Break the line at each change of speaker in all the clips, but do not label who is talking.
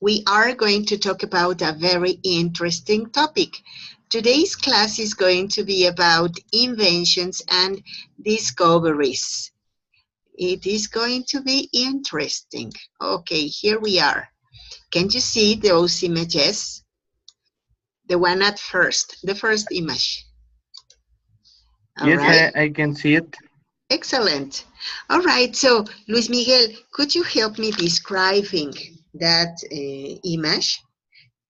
we are going to talk about a very interesting topic. Today's class is going to be about inventions and discoveries. It is going to be interesting. Okay, here we are. Can you see those images? The one at first, the first image. All
Yes,
right.
I can see it.
Excellent. All right, so Luis Miguel, could you help me describing that image?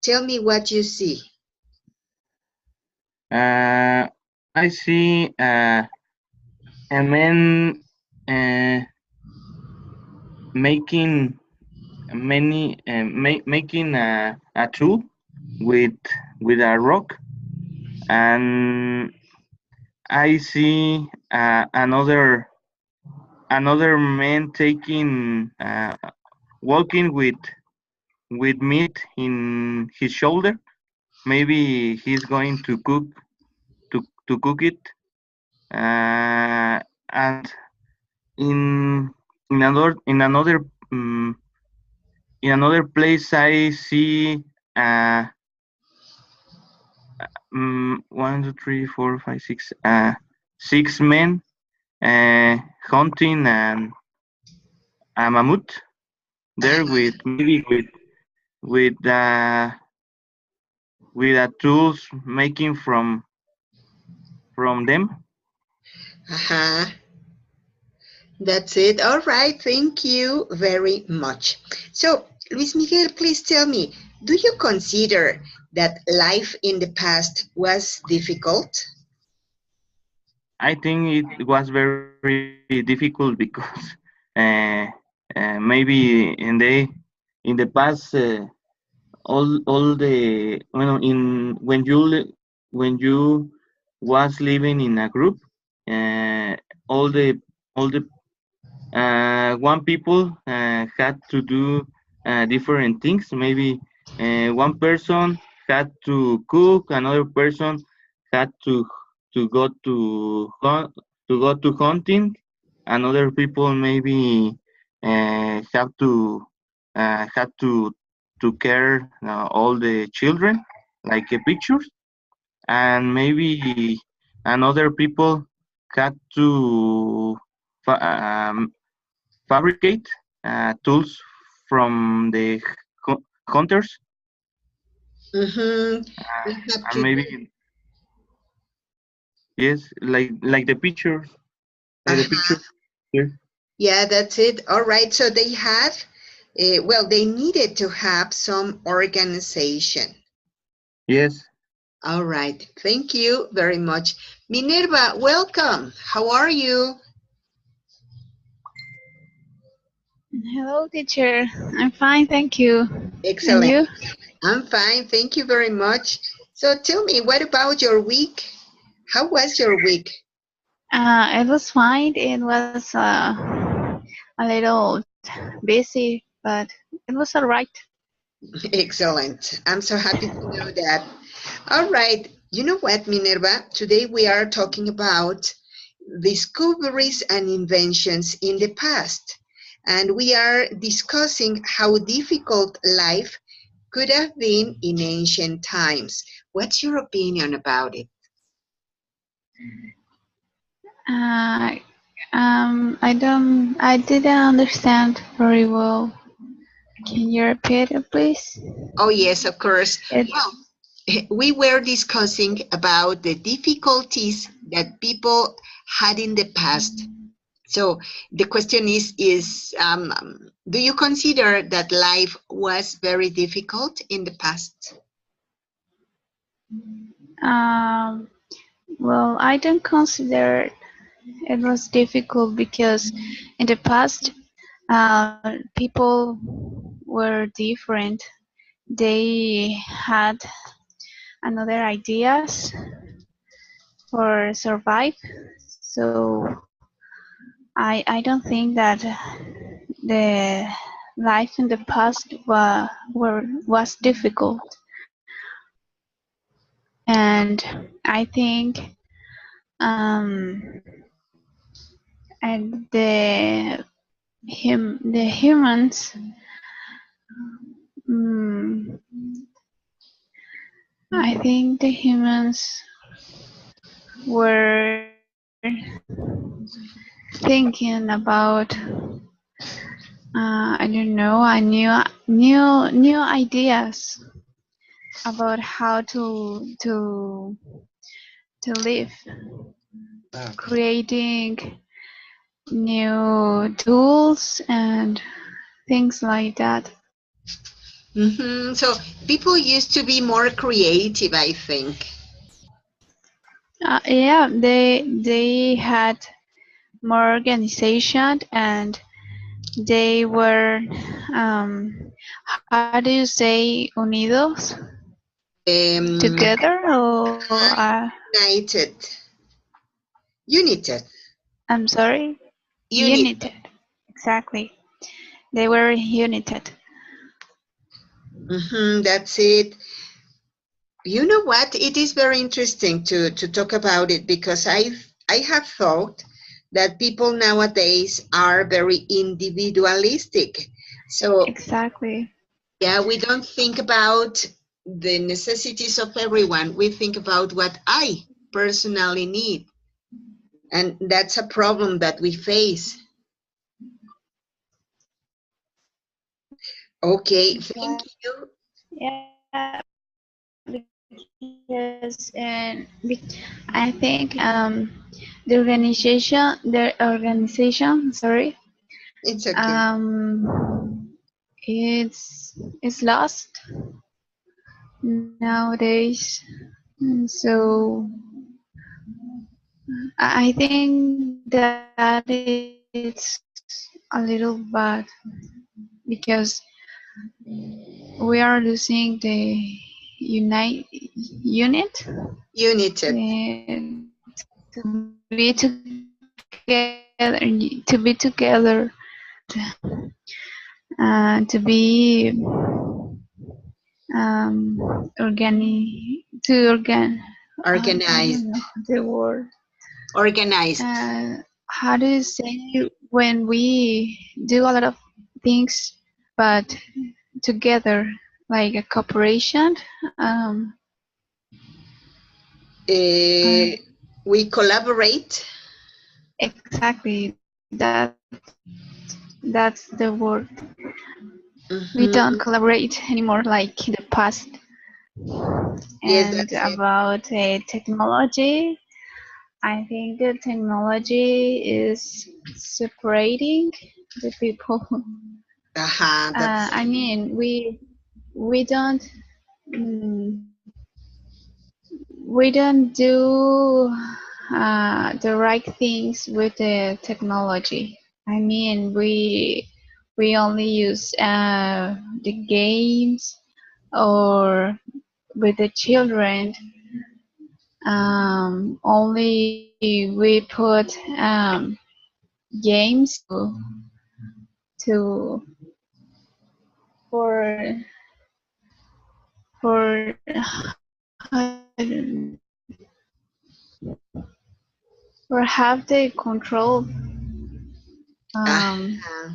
Tell me what you see.
I see a man uh, making making a tool with a rock, and I see another man taking walking with meat in his shoulder. Maybe he's going to cook it. And in another um, in another place, I see uh, 6 men hunting a mammoth there with maybe with uh, tools making from them.
Uh-huh. That's it. All right, thank you very much. So, Luis Miguel, please tell me, do you consider that life in the past was difficult?
I think it was very difficult because uh, maybe in the past all the when when you was living in a group, uh, all the one people had to do different things. Maybe one person had to cook, another person had to go to hunting, another people maybe have to had to care all the children like pictures, and maybe another people had to fa- um, fabricate tools from the hunters,
Mm-hmm. We have
and
to do.
maybe yes, like the pictures, like the
Uh-huh.
picture here.
Yeah, that's it. All right. So they had, well, they needed to have some organization.
Yes,
All right. Thank you very much. Minerva, welcome. How are you?
Hello, teacher. I'm fine, thank you. And
Excellent.
you?
I'm fine. Thank you very much. So tell me, what about your week? How was your week?
It was fine. It was a little busy, but it was all right.
Excellent. I'm so happy to know that. All right. You know what, Minerva? Today we are talking about discoveries and inventions in the past. And we are discussing how difficult life could have been in ancient times. What's your opinion about it?
Uh, I didn't understand very well. Can you repeat it, please?
Oh, yes, of course.
It's
Well, we were discussing about the difficulties that people had in the past. So the question is, do you consider that life was very difficult in the past?
um, well, I don't consider it was difficult because in the past, people were different. They had another ideas for survive. So I don't think that the life in the past was difficult. And I think um, and the humans I think the humans were thinking about I don't know, a new ideas about how to live, creating new tools and things like that.
So people used to be more creative, I think.
Yeah, they had more organization and they were how do you say unidos
Um,
together or
United. United.
I'm sorry,
Unit.
united, exactly. They were united.
That's it. You know what? It is very interesting to talk about it because I have thought that people nowadays are very individualistic. So
Exactly.
yeah, we don't think about the necessities of everyone. We think about what I personally need. And that's a problem that we face. Okay, thank you.
Yeah, because I think the organization, sorry,
It's okay.
it's lost nowadays. And so I think that it's a little bad because we are losing the unit
United.
to be together and to be I
Organized.
don't know the word.
Organized.
How do you say when we do a lot of things, but together, like a cooperation?
Uh,
Uh,
we collaborate.
exactly. That's the word. We don't
Mhm.
collaborate anymore like in the past.
Yes,
And
that's it.
about technology, I think the technology is separating the people.
That's
I mean, we don't mm, we don't do the right things with the technology. I mean, we only use the games or with the children. Only we put games to for for for have the control um,
uh,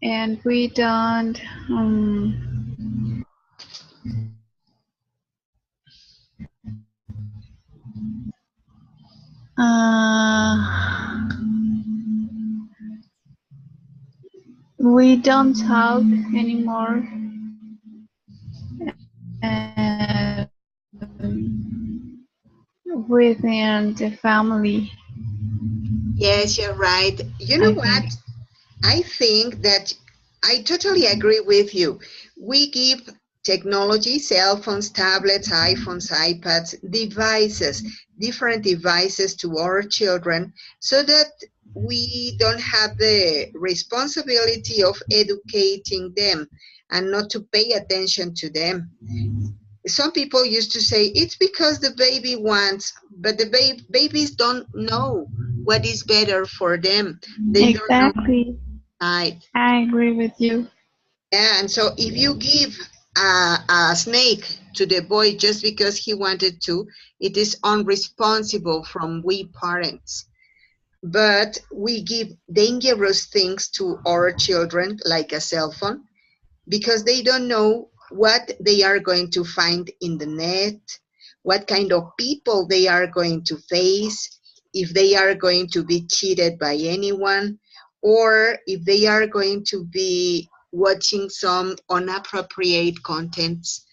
and we don't uh, we don't talk anymore within the family.
yes, you're right. You know
I think.
what? I think that I totally agree with you. We give technology, cell phones, tablets, iPhones, iPads, devices, different devices to our children so that we don't have the responsibility of educating them and not to pay attention to them. Some people used to say it's because the baby wants, but the babies don't know what is better for them. They don't know.
Exactly.
Right.
I agree with you.
And so if you give a snake to the boy just because he wanted to, it is unresponsible from we parents. But we give dangerous things to our children, like a cell phone, because they don't know what they are going to find in the net, what kind of people they are going to face, if they are going to be cheated by anyone, or if they are going to be watching some inappropriate contents.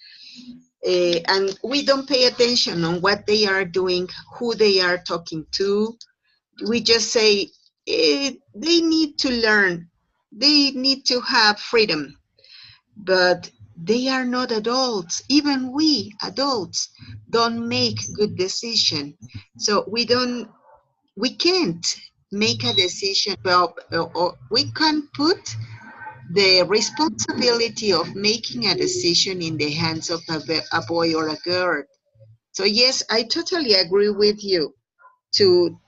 And we don't pay attention on what they are doing, who they are talking to. We just say, they need to learn, they need to have freedom, but they are not adults. Even we adults don't make good decision. So we can't make a decision, or we can put the responsibility of making a decision in the hands of a boy or a girl. So yes, I totally agree with you to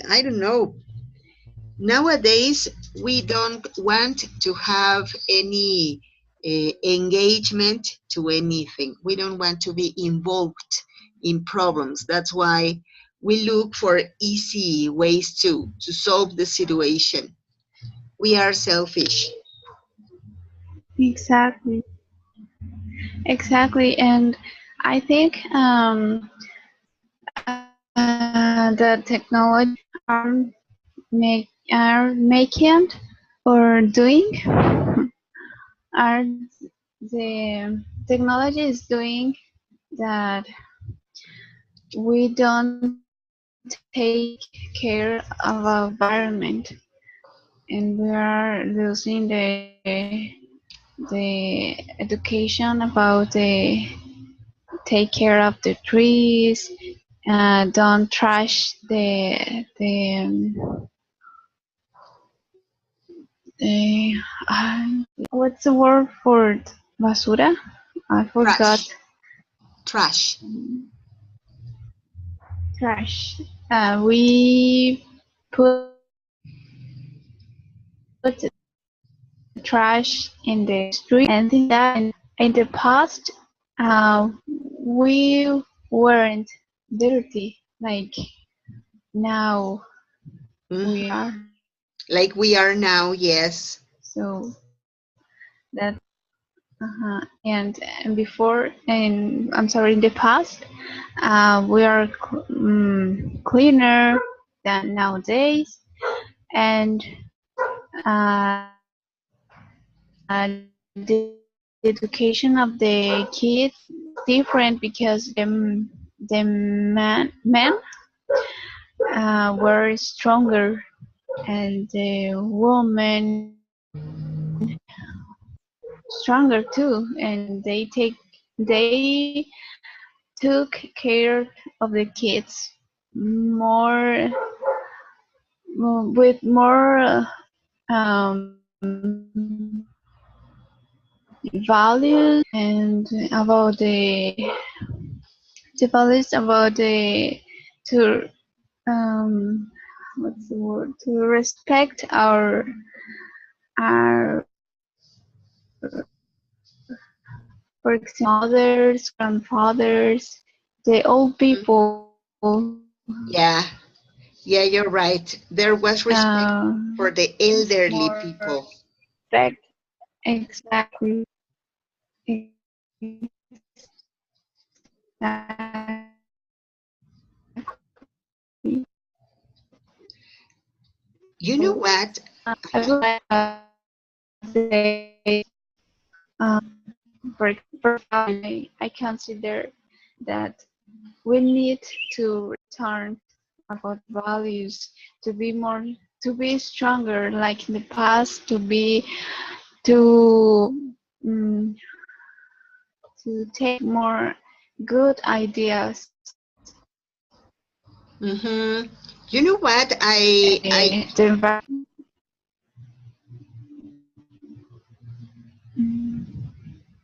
I don't know, nowadays we don't want to have any engagement to anything. We don't want to be involved in problems. That's why we look for easy ways to solve the situation. We are selfish.
Exactly. Exactly. And I think the technology are making or doing are the technology is doing that we don't take care of our environment, and we are losing the education about the take care of the trees, don't trash the what's the word for basura? I forgot.
Trash.
Trash. We put trash in the street and things like that. And in the past, we weren't dirty like now we are.
Like we are now, yes.
So that and before, and I'm sorry, in the past, we are cleaner than nowadays, and the education of the kids different because the men were stronger, and the women stronger too, and they took care of the kids more with more values, and about the values about the to what's the word, to respect our for example mothers, grandfathers, the old people.
Yeah, you're right. There was respect for the elderly people.
Respect, exactly.
You know what?
I would like to say, for I consider that we need to return about values, to be stronger like in the past, to um, to take more good ideas.
You know what?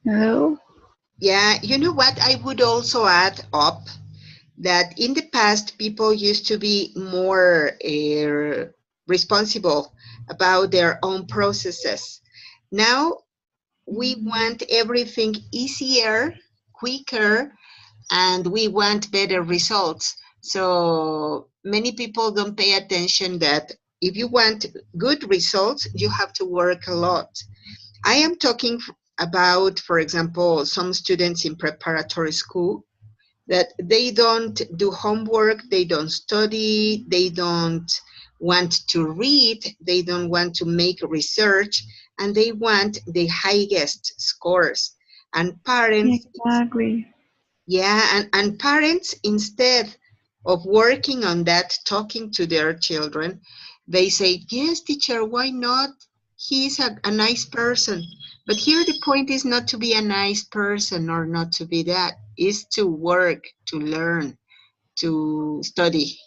Hello?
Yeah, you know what? I would also add up that in the past, people used to be more responsible about their own processes. Now, we want everything easier, quicker, and we want better results. So many people don't pay attention that if you want good results, you have to work a lot. I am talking about, for example, some students in preparatory school that they don't do homework, they don't study, they don't want to read, they don't want to make research, and they want the highest scores. And parents,
Exactly.
yeah, and parents, instead of working on that, talking to their children, they say, yes, teacher, why not? He's a nice person. But here the point is not to be a nice person or not to be that, is to work, to learn, to study.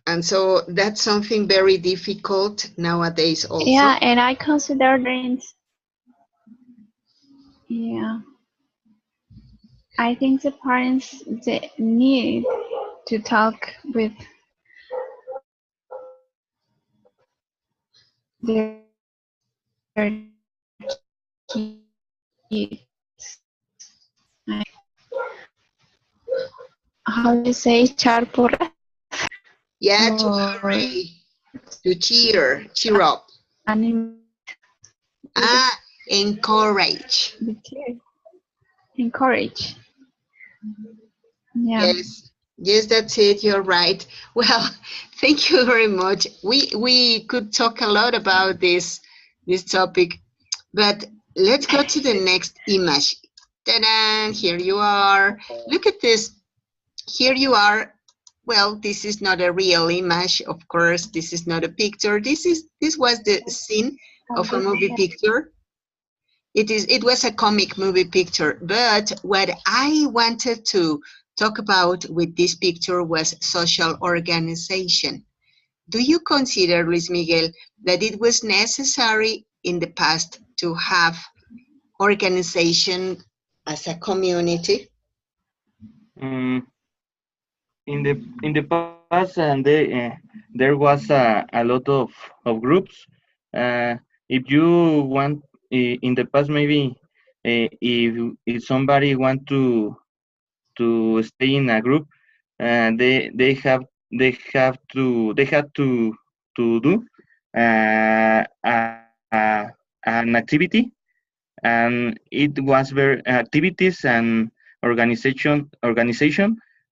And so that's something very difficult nowadays also.
Yeah, and I consider dreams. Yeah, I think the parents they need to talk with their kids. How do you say echar porras?
Yeah, to
Or
cheer up.
animate
Ah, encourage.
the kid, encourage. Yeah.
Yes, yes, that's it. You're right. Well, thank you very much. We could talk a lot about this topic, but let's go to the next image. Ta-da! Here you are. Look at this. Here you are. Well, this is not a real image, of course. This is not a picture. This was the scene of a movie picture. It was a comic movie picture, but what I wanted to talk about with this picture was social organization. Do you consider, Luis Miguel, that it was necessary in the past to have organization as a community?
Mm, in the past, and there was a lot of groups. If you want, in the past, maybe if somebody want to stay in a group, they had to do an activity, and it was very activities and organization.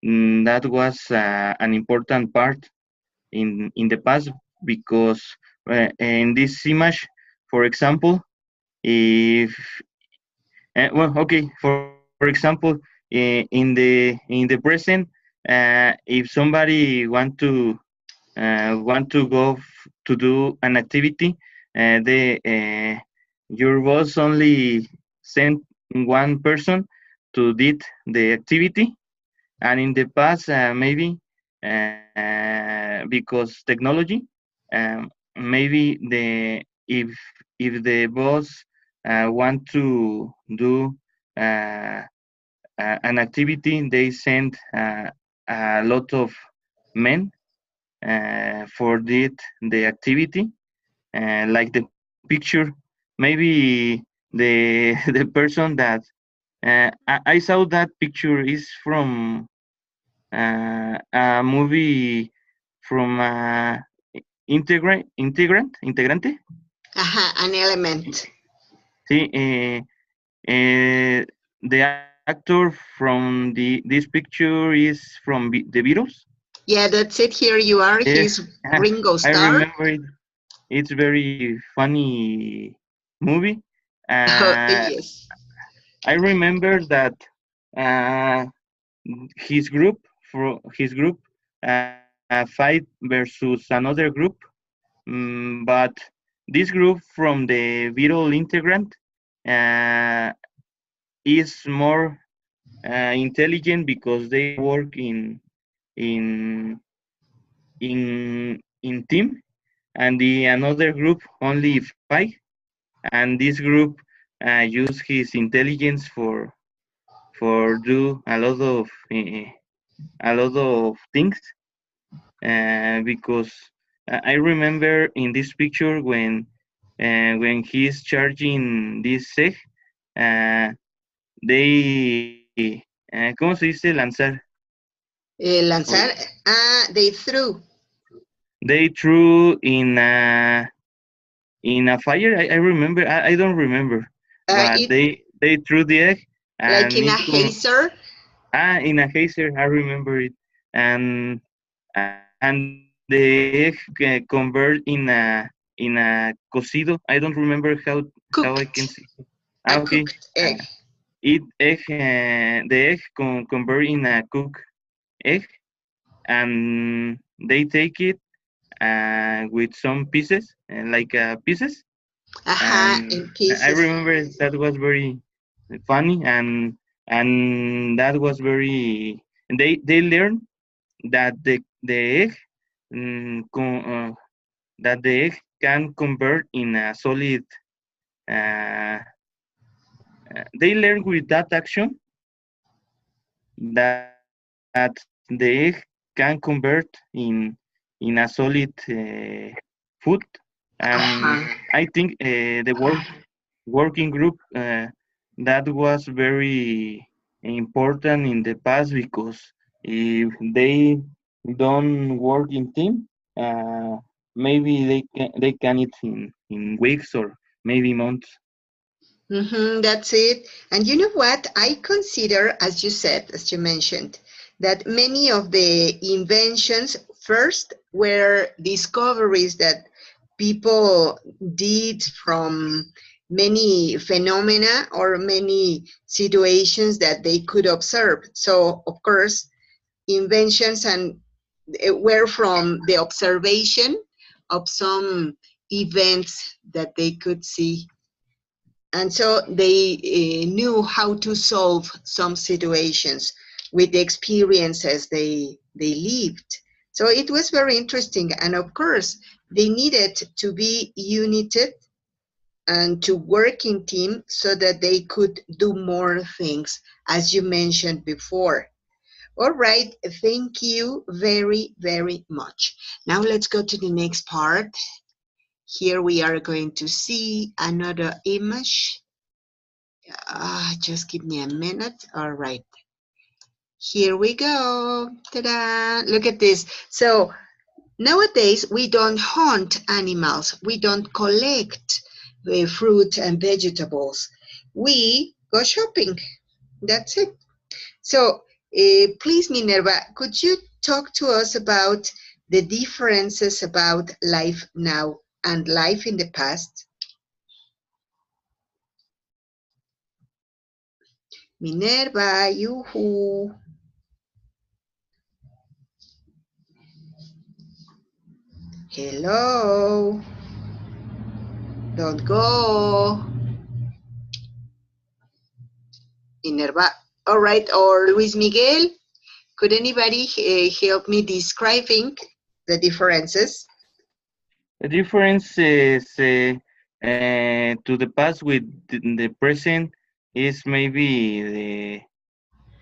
That was an important part in the past, because in this image, for example, if well, okay, for example, in the present, if somebody want to go to do an activity, they your boss only sent one person to did the activity. And in the past, maybe because technology, maybe if the boss want to do uh, an activity, they send a lot of men for did the activity, like the picture. Maybe the the person that I saw that picture is from a movie from integrante.
Aha, an element.
See, the actor from this picture is from the Beatles.
Yeah, that's it. Here you are.
Yes,
He's Ringo
I
Starr.
remember it. It's very funny movie. Uh,
Yes.
I remember that uh, his group fight versus another group, but this group from the Viral Integrant uh, is more intelligent, because they work in in team, and the another group only fight, and this group use his intelligence for do a lot of things, because I remember in this picture when he's charging this egg, uh, they ¿cómo se dice lanzar?
Lanzar. Ah, they threw.
They threw in a fire. I remember. I don't remember, but
It
they threw the egg
like
and
in a hazer.
in a hazer. I remember it, and and the egg convert in a cocido. I don't remember how I can
Cooked,
see.
a
Okay,
cooked egg.
it egg the egg convert in a cook egg, and they take it with some pieces, like pieces,
Aha,
and
in
I
pieces.
remember that was very funny, and that was very. And they learned that the egg mm, co- uh, that the egg can convert in a solid. Uh, they learn with that action that the egg can convert in a solid food, and
Aha.
I think the working group that was very important in the past, because if they don't work in team, uh, maybe they can eat in weeks or maybe months.
That's it. And you know what? I consider, as you said, as you mentioned, that many of the inventions first were discoveries that people did from many phenomena or many situations that they could observe. So, of course, inventions and were from the observation of some events that they could see, and so they knew how to solve some situations with the experiences they lived. So it was very interesting, and of course they needed to be united and to work in team so that they could do more things, as you mentioned before. All right, thank you very, very much. Now let's go to the next part. Here we are going to see another image. Just give me a minute. All right. Here we go. Ta-da! Look at this. So nowadays, we don't hunt animals. We don't collect the fruit and vegetables. We go shopping. That's it. So please, Minerva, could you talk to us about the differences about life now and life in the past? Minerva, yoo-hoo. Hello. Don't go. Minerva. All right. Or Luis Miguel. Could anybody help me describing the differences?
The difference is to the past with the present is maybe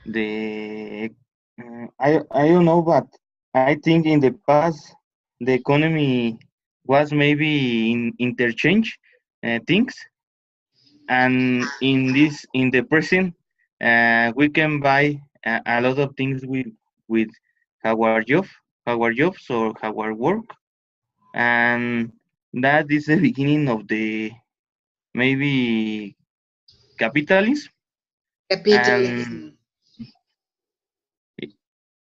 the I don't know, but I think in the past the economy was maybe in interchange things, and in the present we can buy a lot of things with our jobs or our work, and that is the beginning of the maybe capitalism. And
Capitalism.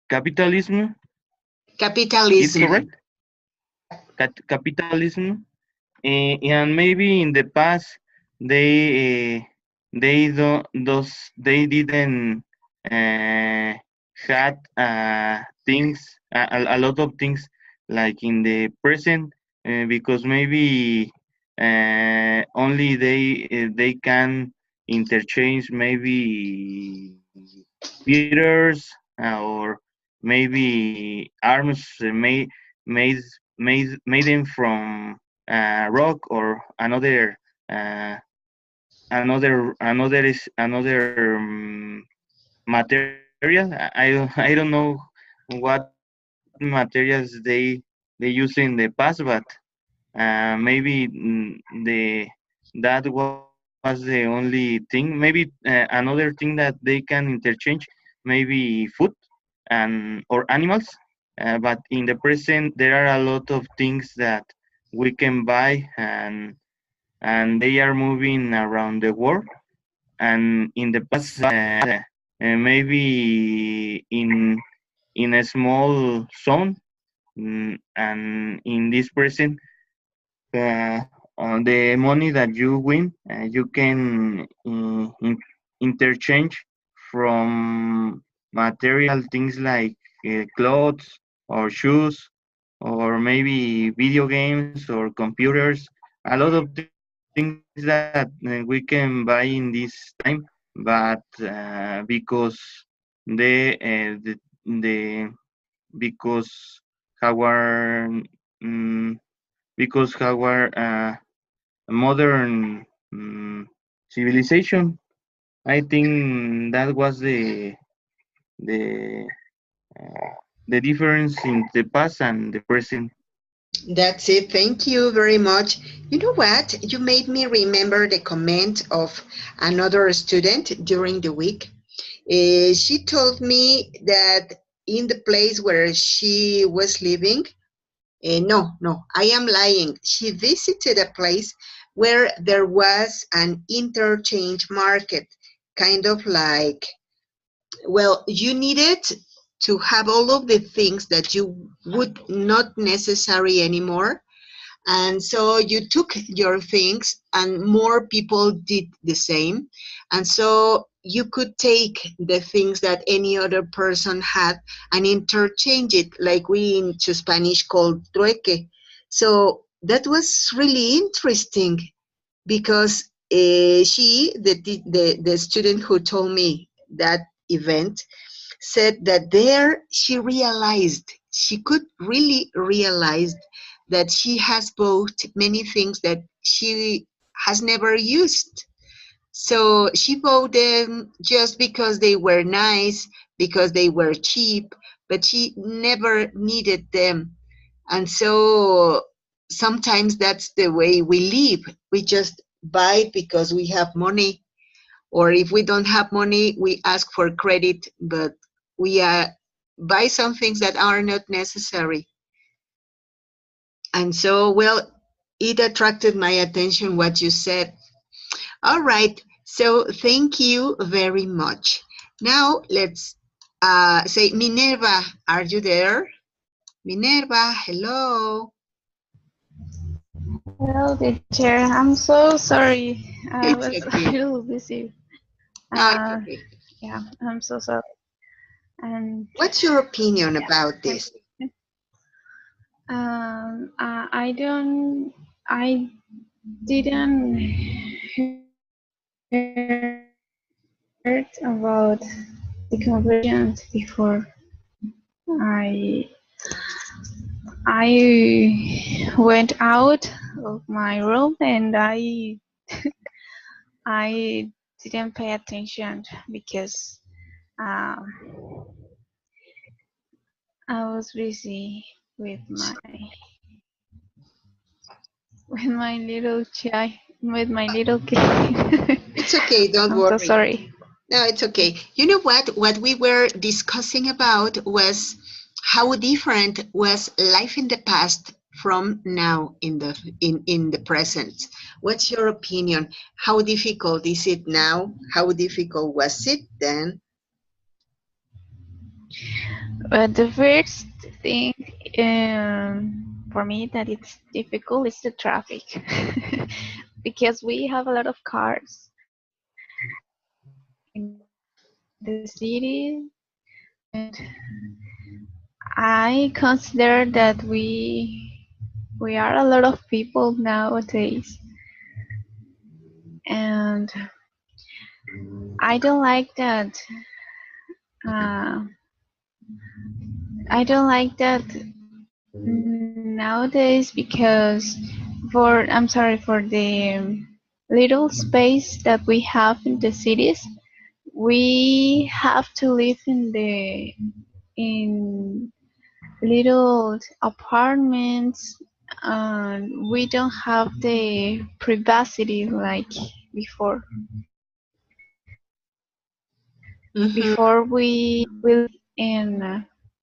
capitalism, it's
Capitalism.
correct. Capitalism, and maybe in the past they don't those they didn't uh, had things a lot of things like in the present, because maybe only they can interchange maybe computers, or maybe arms made made them from rock or uh, another material. I don't know what materials they use in the past, but maybe the that was the only thing. Maybe another thing that they can interchange, maybe food and or animals. But in the present, there are a lot of things that we can buy, and they are moving around the world. And in the past, maybe in a small zone, and in this present, uh, the money that you win, you can interchange from material things like clothes or shoes or maybe video games or computers. A lot of things that we can buy in this time, but because the because our mm, because our modern civilization, I think that was the uh, the difference in the past and the present.
That's it. Thank you very much. You know what? You made me remember the comment of another student during the week. She told me that in the place where she was living, no, I am lying. She visited a place where there was an interchange market, kind of like, well, you needed to have all of the things that you would not necessary anymore, and so you took your things and more people did the same, and so you could take the things that any other person had and interchange it, like we into Spanish call trueque. So that was really interesting because the student who told me that event said that there she could really realize that she has bought many things that she has never used. So she bought them just because they were nice, because they were cheap, but she never needed them. And so sometimes that's the way we live. We just buy because we have money, or if we don't have money, we ask for credit, but we buy some things that are not necessary. And so, well, it attracted my attention what you said. All right, so thank you very much. Now let's say, Minerva, are you there? Minerva, hello.
Hello, teacher. I'm so sorry. I
It's
was a
okay.
little busy.
No, it's
Uh,
okay.
yeah, I'm so sorry. And
What's your opinion
yeah,
about this?
I didn't heard about the conversions before. I I went out of my room and I didn't pay attention because um, I was busy with my little child, with my little kid.
It's okay, don't
I'm so
worry.
sorry.
No, it's okay. You know what? What we were discussing about was how different was life in the past from now in the present. What's your opinion? How difficult is it now? How difficult was it then?
But the first thing for me that it's difficult is the traffic because we have a lot of cars in the city, and I consider that we are a lot of people nowadays, and I don't like that. Uh, I don't like that nowadays because I'm sorry for the little space that we have in the cities. We have to live in little apartments, and we don't have the privacy like before.
Mm-hmm.
Before we live in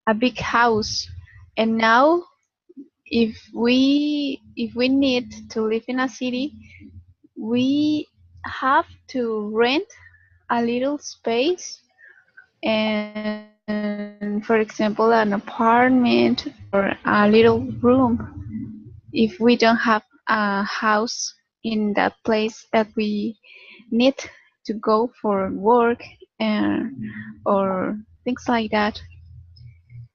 a big house, and now if we need to live in a city, we have to rent a little space, and for example an apartment or a little room if we don't have a house in that place that we need to go for work and or things like that.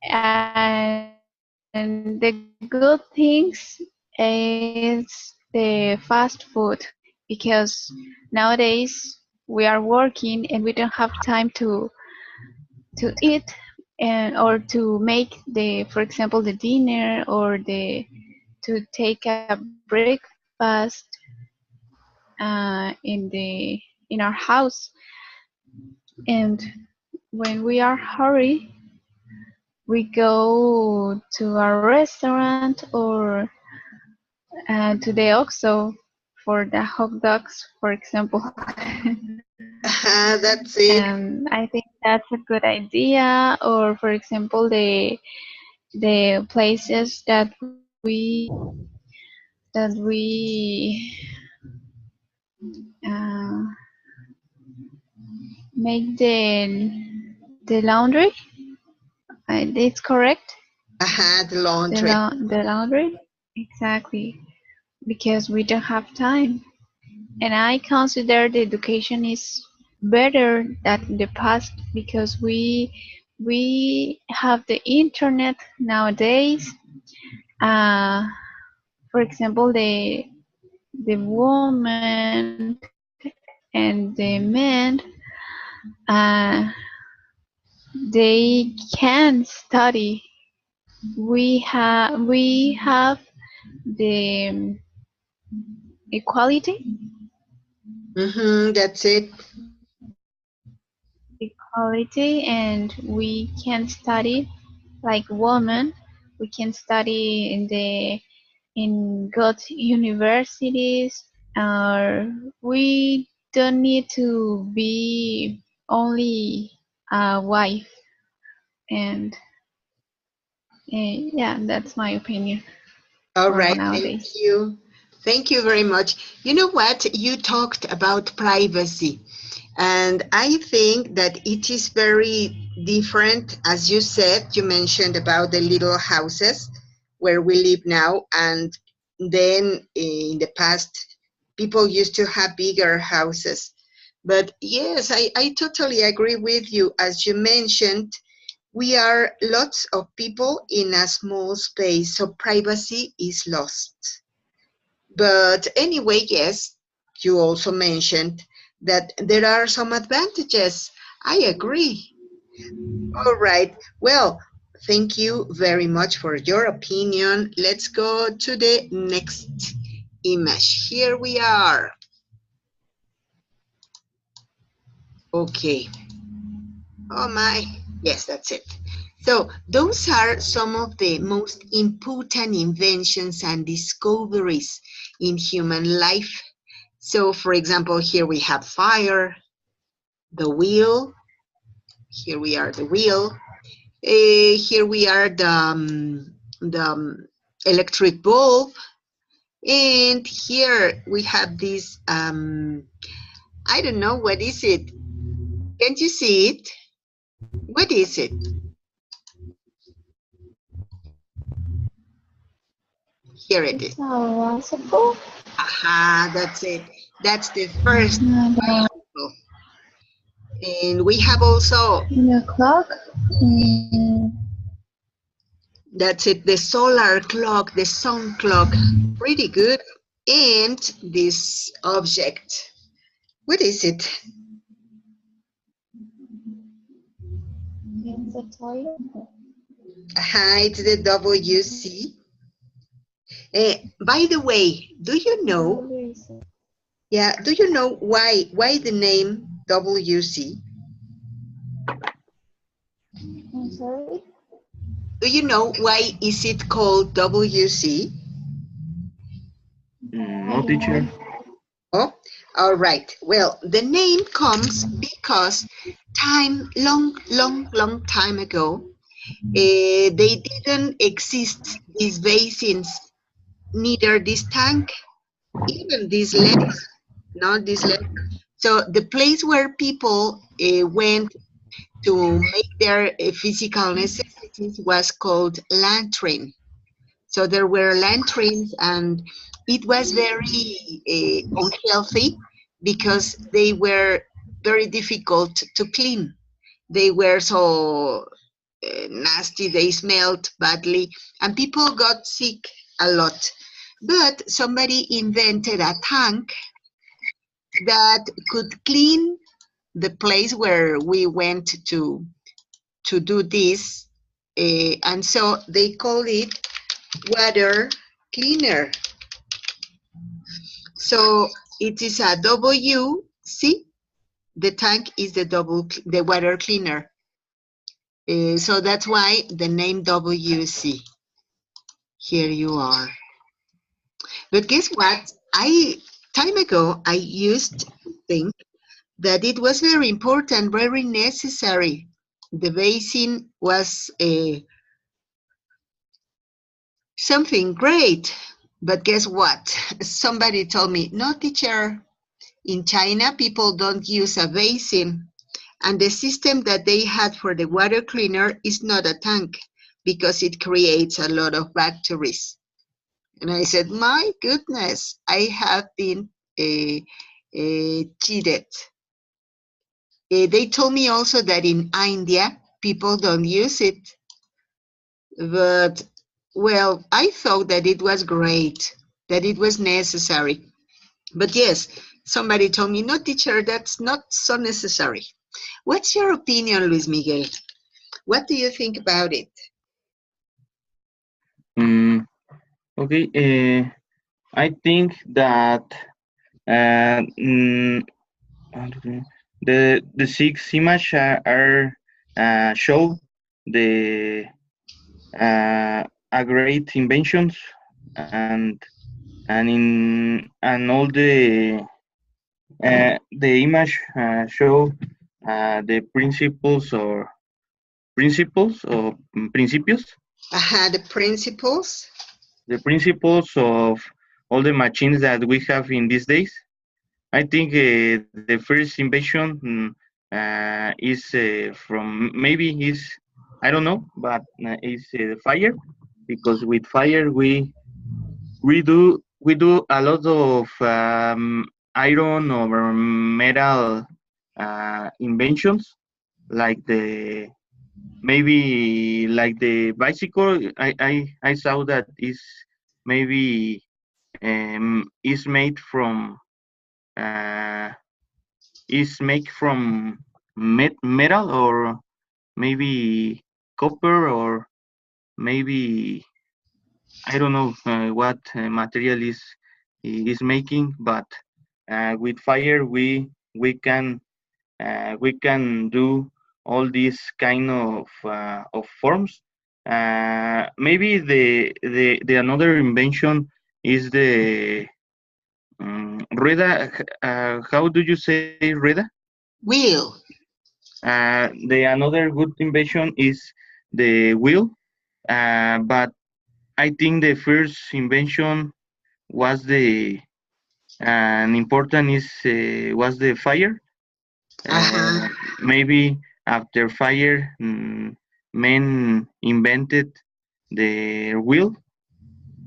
And the good things is the fast food, because nowadays we are working and we don't have time to eat and or to make the, for example, the dinner or the to take a breakfast in our house. And when we are hurry, we go to a restaurant or to the OXXO for the hot dogs, for example.
That's it.
And I think that's a good idea. Or for example, the places that we uh, make the laundry. It's correct.
The laundry.
The laundry, exactly, because we don't have time. And I consider the education is better than in the past because we have the internet nowadays. For example, the woman and the men, uh, they can study. We have the equality
That's it.
and we can study like women. We can study in good universities, or we don't need to be only a wife. And yeah, that's my opinion
All
for
right, thank
nowadays.
you. Thank you very much. You know what? You talked about privacy, and I think that it is very different. As you said, you mentioned about the little houses where we live now, and then in the past, people used to have bigger houses. But yes, I totally agree with you. As you mentioned, we are lots of people in a small space, so privacy is lost. But anyway, yes, you also mentioned that there are some advantages. I agree. All right. Well, thank you very much for your opinion. Let's go to the next image. Here we are. Okay. Oh my. Yes, that's it. So those are some of the most important inventions and discoveries in human life. So for example, here we have fire, the wheel. Here we are, the wheel. Here we are, the electric bulb. And here we have this, I don't know, what is it? Can't you see it? What is it? Here it is.
Bicycle.
Aha, that's it. That's the first bicycle. And we have also
The clock.
That's it, the solar clock, the sun clock, pretty good. And this object, what is it?
It's a toilet.
It's the WC. By the way, do you know? Yeah, do you know why the name WC?
I'm sorry.
Do you know why is it called WC?
No, teacher.
Oh, all right. Well, the name comes because long time ago, they didn't exist, these basins, neither this tank, even these legs. not this letter. So the place where people went to make their physical necessities was called latrine. So there were latrines, and it was very unhealthy because they were very difficult to clean. They were so nasty, they smelled badly, and people got sick a lot. But somebody invented a tank that could clean the place where we went to do this, and so they call it water cleaner. So it is a WC. The tank is the water cleaner. So that's why the name WC. Here you are. But guess what? Time ago I used to think that it was very important, very necessary. The basin was something great. But guess what? Somebody told me, no, teacher, in China, people don't use a basin. And the system that they had for the water cleaner is not a tank because it creates a lot of bacteria. And I said, my goodness, I have been cheated. They told me also that in India, people don't use it. But, well, I thought that it was great, that it was necessary. But yes, somebody told me, no, teacher, that's not so necessary. What's your opinion, Luis Miguel? What do you think about it?
Okay, I think that uh, mm, the six image show the a great inventions and and all the image show the principles or principios,
The principles.
the principles of all the machines that we have in these days. I think the first invention is from maybe is I don't know, but is fire, because with fire we do a lot of iron or metal inventions, like the maybe like the bicycle. I saw that maybe is made from uh, metal, or maybe copper, or maybe I don't know what material is making, but with fire we can do all these kind of forms. Maybe the another invention is the rueda. How do you say rueda?
Wheel.
The another good invention is the wheel, but I think the first invention was the and important is was the fire.
Uh-huh.
Maybe after fire, men invented the wheel,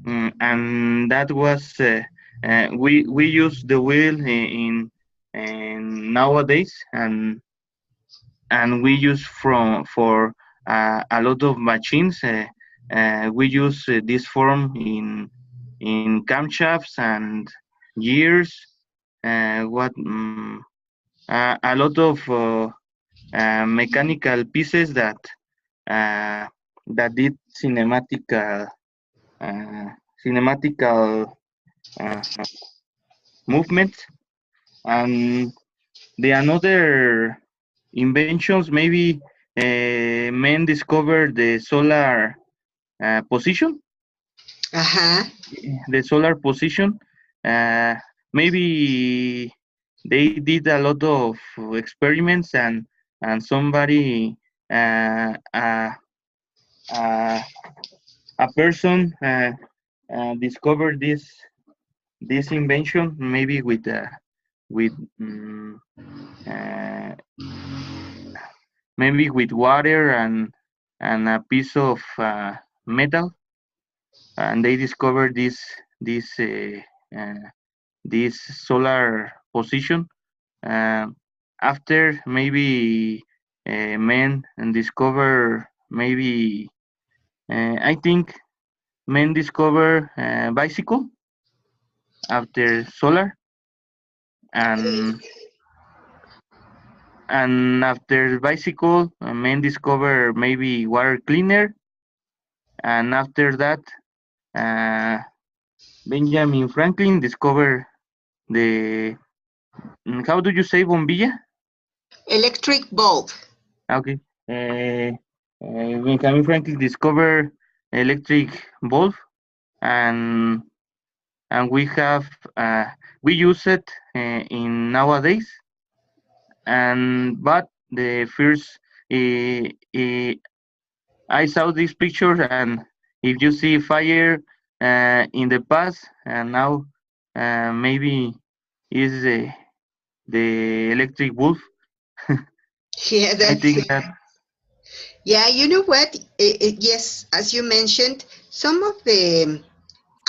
and that was we use the wheel in nowadays, and we use for a lot of machines. We use this form in camshafts and gears. A lot of mechanical pieces that did uh, cinematical uh, movements. And the another inventions, maybe men discovered the solar position.
Uh-huh.
The solar position. Uh, Maybe they did a lot of experiments, and somebody uh, uh, a person discovered this invention, maybe with maybe with water and a piece of metal, and they discovered this uh, this solar position. Uh, After maybe men and discover maybe I think men discover bicycle after solar, and after bicycle men discover maybe water cleaner, and after that uh, Benjamin Franklin discovered the how do you say bombilla?
Electric bulb.
Okay. Uh, Benjamin Franklin discovered electric bulb, and we have we use it in nowadays. And but the first I saw this picture, and if you see fire in the past and now maybe is the electric bulb.
Yeah,
I
that's
think that
yeah. You know what? Yes, as you mentioned, some of the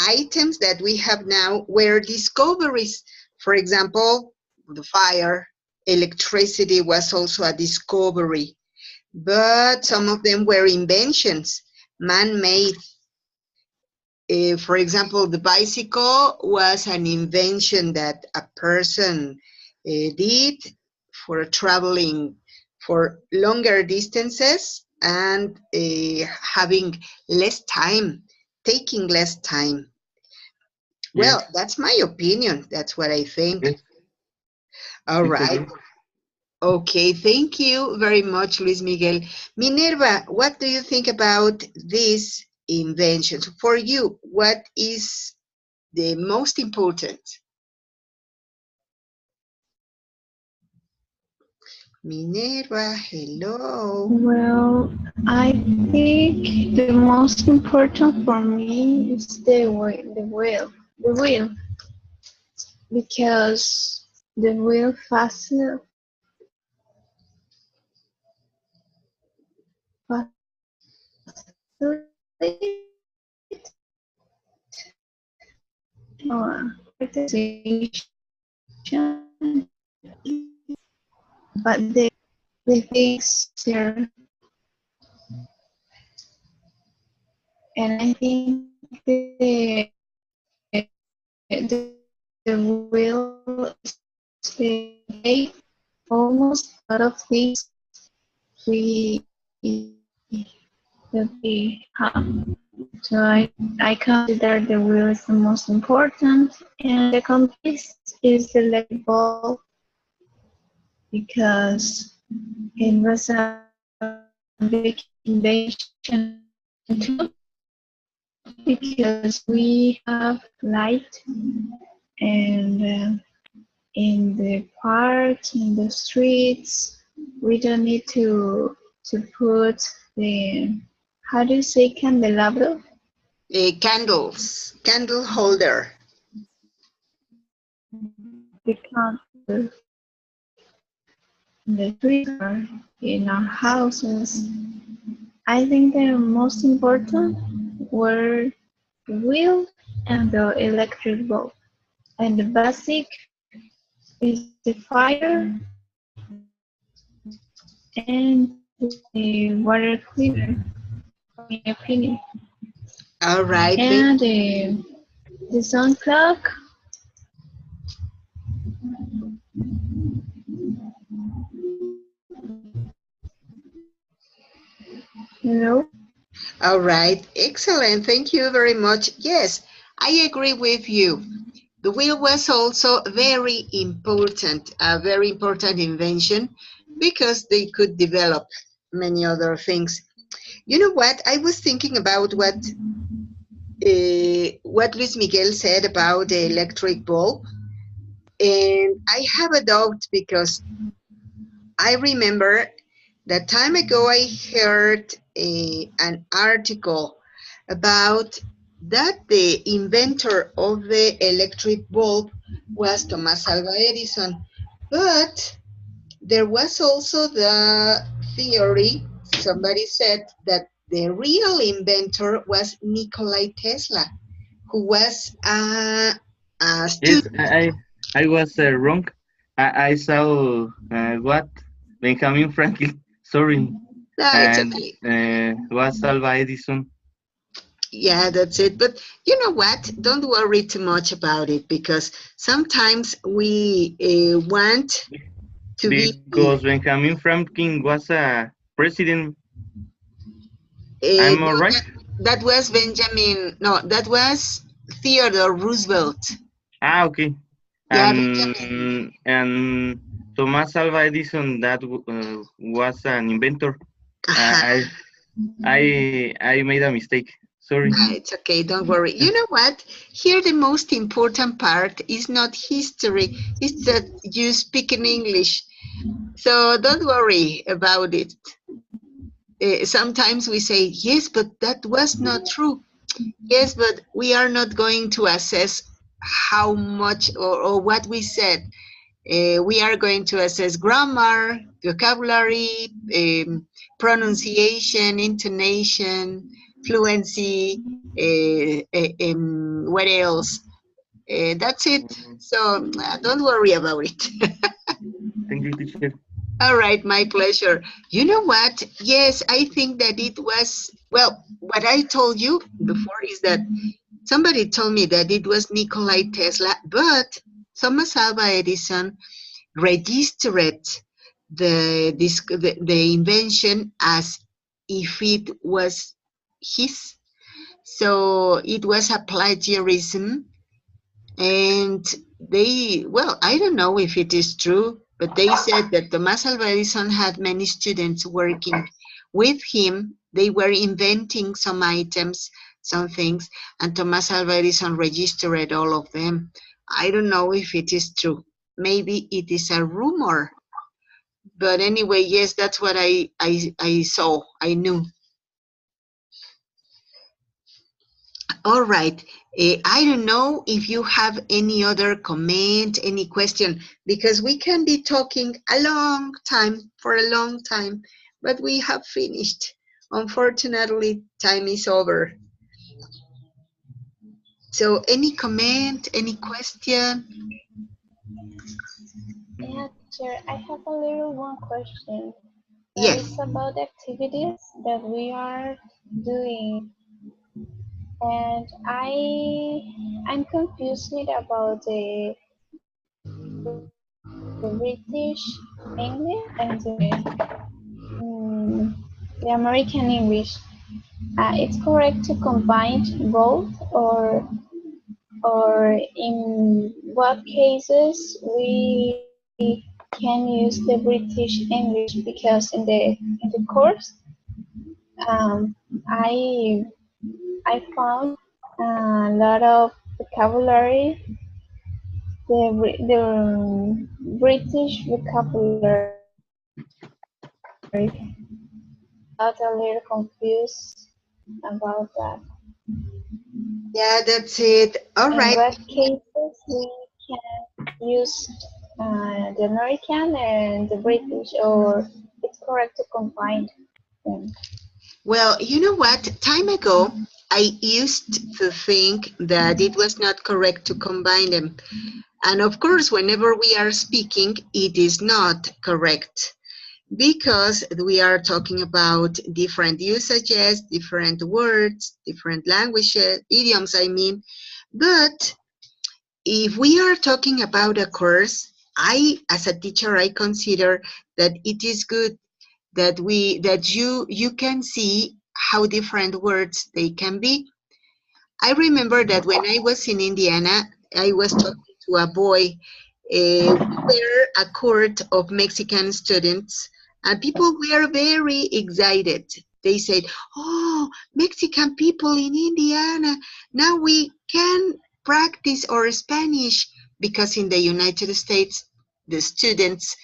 items that we have now were discoveries. For example, the fire, electricity was also a discovery, but some of them were inventions, man-made. For example, the bicycle was an invention that a person did for traveling for longer distances and having less time, taking less time.
yes,
Well, that's my opinion. That's what I think.
yes,
All
it's
right.
okay.
Okay, thank you very much, Luis Miguel. Minerva, what do you think about these inventions? For you, what is the most important? Minerva, hello.
Well, I think the most important for me is the wheel, because the wheel facilitates organization, but the things there, and I think the wheel is almost a lot of things we that we have. So I consider the wheel is the most important, and the second is the light bulb, because it was a big invention too, because we have light, and in the parks, in the streets, we don't need to put the, how do you say, candelabro?
Candles, candle holder.
The candle in the street or in our houses. I think the most important were the wheel and the electric bulb. And the basic is the fire and the water cleaner, in my opinion.
All right,
And the sun clock. Hello?
all right, excellent. Thank you very much. Yes, I agree with you. The wheel was also very important, a very important invention because they could develop many other things. You know what? I was thinking about what Luis Miguel said about the electric bulb, and I have a doubt because I remember that time ago I heard an article about that the inventor of the electric bulb was Thomas Alva Edison. But there was also the theory, somebody said that the real inventor was Nikola Tesla, who was a
Yes,
student.
I was wrong. I saw what Benjamin Franklin. Sorry,
No, it's
and
okay.
was Alva Edison.
Yeah, that's it. But you know what? Don't worry too much about it because sometimes we want to be.
Because Benjamin Franklin was a president. I'm
No,
all right.
that was Benjamin. No, that was Theodore Roosevelt.
Ah, okay.
Yeah, Benjamin.
And Thomas Alva Edison that was an inventor.
Uh-huh.
I I made a mistake. Sorry.
It's okay, don't worry. You know what? Here, the most important part is not history, it's that you speak in English. So don't worry about it. Sometimes we say, yes, but that was not true. Yes, but we are not going to assess how much or what we said. We are going to assess grammar, vocabulary, pronunciation, intonation, fluency, what else? That's it. So don't worry about it.
Thank you, teacher.
All right, my pleasure. You know what? Yes, I think that it was, well, what I told you before is that somebody told me that it was Nikola Tesla, but Thomas Alva Edison registered the invention as if it was his. So it was a plagiarism, and they, well, I don't know if it is true, but they said that Thomas Alva Edison had many students working with him. They were inventing some items, some things, and Thomas Alva Edison registered all of them. I don't know if it is true. Maybe it is a rumor. But anyway, yes, that's what I saw. I knew. All right. I don't know if you have any other comment, any question, because we can be talking a long time, for a long time, but we have finished. Unfortunately, time is over. So any comment, any question?
Yeah, teacher, I have a little one question. That
Yes.
is about the activities that we are doing. And I'm confused about the British English and mm, the American English. It's correct to combine both, or in what cases we can use the British English, because in the course I found a lot of vocabulary, the British vocabulary. I got a little confused about that.
Yeah, that's it. All
In
right.
what cases we can use the American and the British, or it's correct to combine them?
Well, you know what? Time ago, I used to think that it was not correct to combine them. And of course, whenever we are speaking, it is not correct because we are talking about different usages, different words, different languages, idioms, I mean. But if we are talking about a course, as a teacher, I consider that it is good that you can see how different words they can be. I remember that when I was in Indiana, I was talking to a boy. We were a court of Mexican students, and people were very excited. They said, "Oh, Mexican people in Indiana, now we can practice our Spanish," because in the United States, the students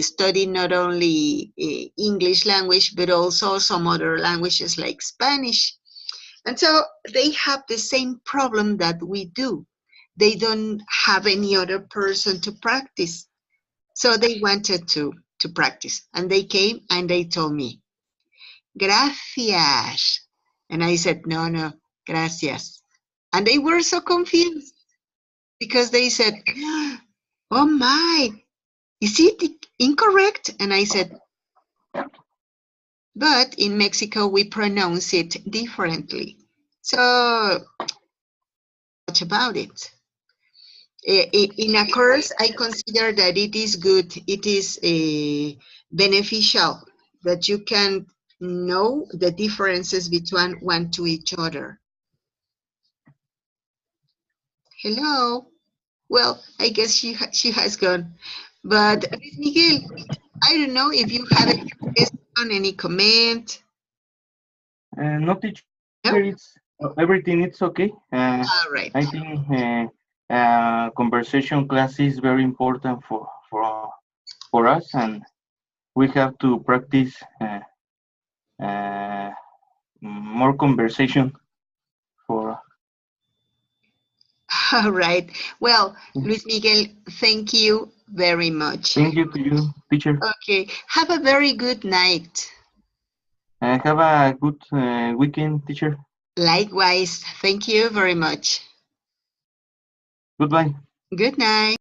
study not only English language, but also some other languages like Spanish. And so they have the same problem that we do. They don't have any other person to practice. So they wanted to practice. And they came and they told me, gracias. And I said, no, gracias. And they were so confused because they said, oh my, is it incorrect? And I said, but in Mexico, we pronounce it differently. So much about it. In a course, I consider that it is good, it is beneficial that you can know the differences between one to each other. Hello. Well, I guess she has gone. But Miguel, I don't know if you have any question, any comment.
No, teacher,
No?
it's everything. It's okay.
All right.
I think conversation class is very important for us, and we have to practice more conversation for.
All right. Well, Luis Miguel, thank you very much.
Thank you to you, teacher.
Okay. Have a very good night.
Have a good weekend, teacher.
Likewise. Thank you very much.
Goodbye.
Good night.